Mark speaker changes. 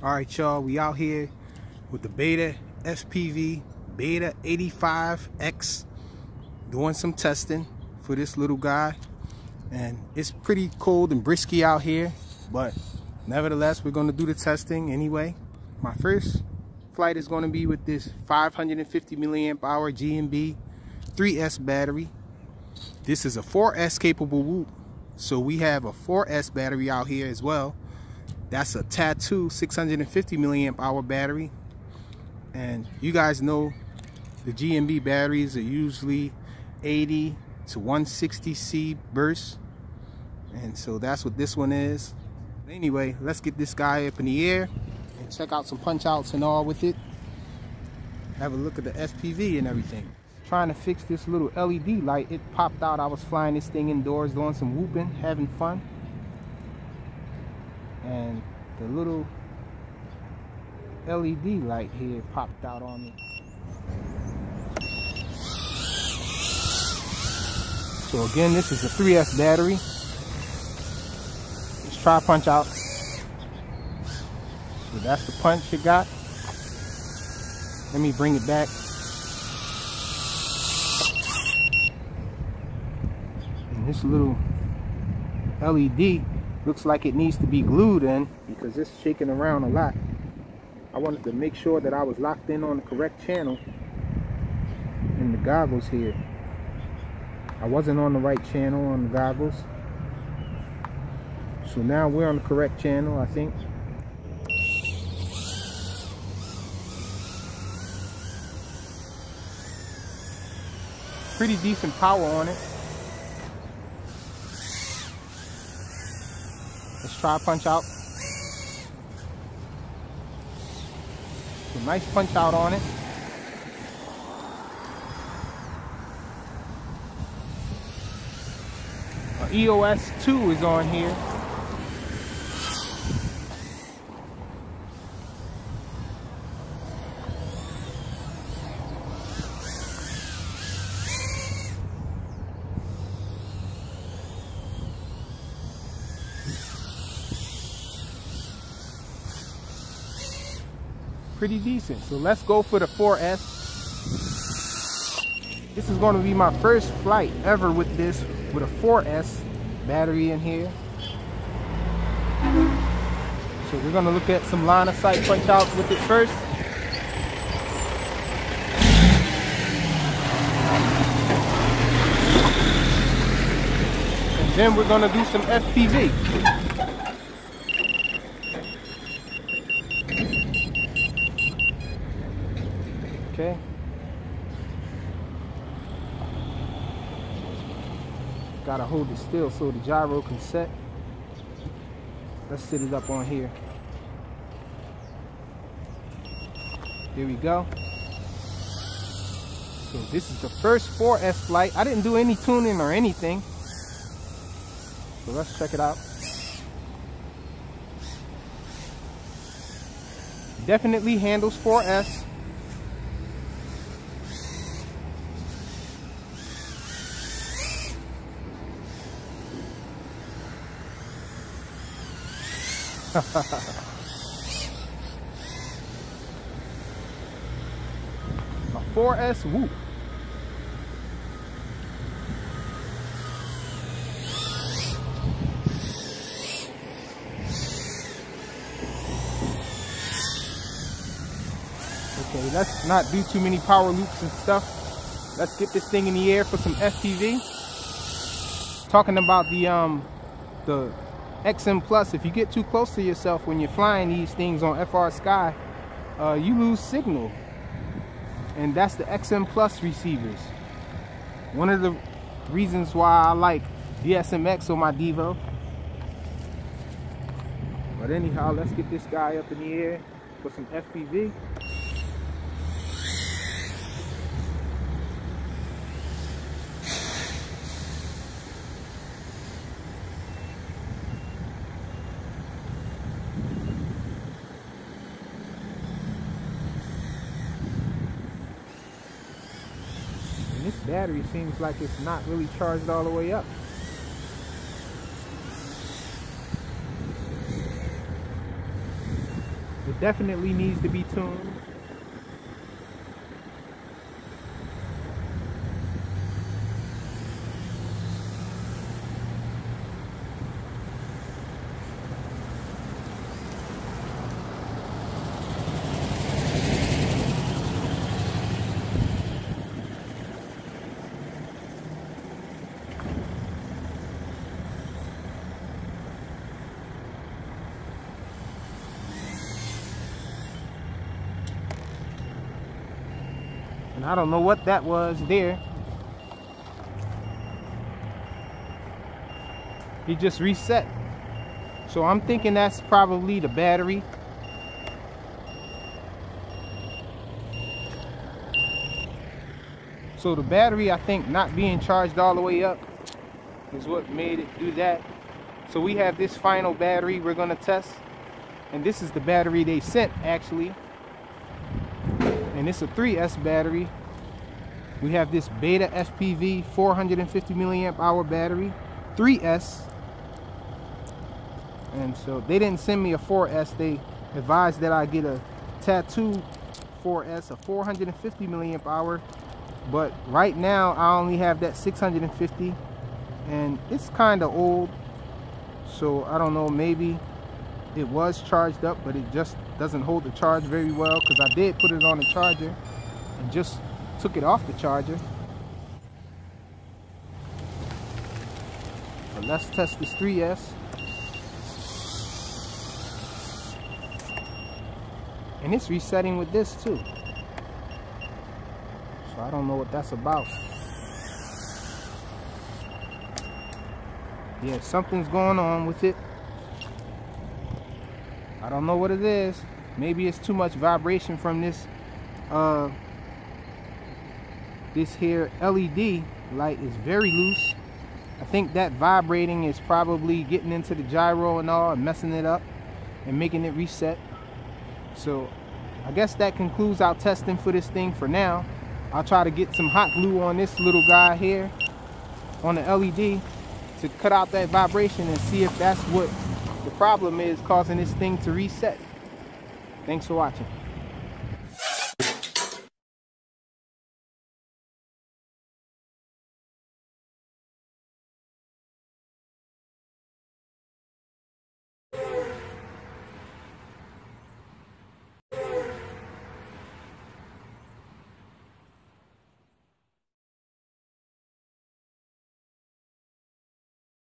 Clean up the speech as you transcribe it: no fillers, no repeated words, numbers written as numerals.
Speaker 1: Alright y'all, we out here with the BetaFPV Beta85X doing some testing for this little guy. And it's pretty cold and brisky out here, but nevertheless we're going to do the testing anyway. My first flight is going to be with this 550 milliamp hour GMB 3S battery. This is a 4S capable whoop, so we have a 4S battery out here as well. That's a Tattoo 650 milliamp hour battery, and you guys know the GMB batteries are usually 80 to 160 C bursts, and so that's what this one is. Anyway, let's get this guy up in the air and check out some punch outs and all with it. Have a look at the SPV and everything. Trying to fix this little LED light. It popped out. I was flying this thing indoors doing some whooping, having fun, and the little LED light here popped out on me. So again, this is a 3S battery. Let's try punch out. So that's the punch it got. Let me bring it back. And this little LED looks like it needs to be glued in because it's shaking around a lot. I wanted to make sure that I was locked in on the correct channel in the goggles here. I wasn't on the right channel on the goggles. So now we're on the correct channel, I think. Pretty decent power on it. Let's try punch out. A nice punch out on it. EOS 2 is on here. Pretty decent. So let's go for the 4S. This is going to be my first flight ever with this, with a 4S battery in here. So we're going to look at some line of sight punch outs with it first. And then we're going to do some FPV. Okay. Gotta hold it still so the gyro can set. Let's set it up on here. Here we go. So this is the first 4S flight. I didn't do any tuning or anything. So let's check it out. Definitely handles 4S. A 4S whoop. Okay, let's not do too many power loops and stuff. Let's get this thing in the air for some FPV. Talking about the XM Plus, if you get too close to yourself when you're flying these things on FR Sky, you lose signal. And that's the XM Plus receivers. One of the reasons why I like DSMX on my Devo. But anyhow, let's get this guy up in the air for some FPV. This battery seems like it's not really charged all the way up. definitely needs to be tuned. And I don't know what that was there. It just reset. So I'm thinking that's probably the battery. So the battery, I think, not being charged all the way up is what made it do that. So we have this final battery we're gonna test. And this is the battery they sent, actually. And it's a 3S battery. We have this BetaFPV 450 milliamp hour battery, 3S. And so they didn't send me a 4S. They advised that I get a tattoo 4S, a 450 milliamp hour. But right now I only have that 650, and it's kind of old. So I don't know, maybe it was charged up, but it just doesn't hold the charge very well, because I did put it on the charger and just took it off the charger. But let's test this 3S. And it's resetting with this too. So I don't know what that's about. Yeah, something's going on with it. I don't know what it is. Maybe it's too much vibration from this this here LED light is very loose. I think that vibrating is probably getting into the gyro and all and messing it up and making it reset. So I guess that concludes our testing for this thing for now. I'll try to get some hot glue on this little guy here on the LED to cut out that vibration and see if that's what the problem is causing this thing to reset. Thanks for watching.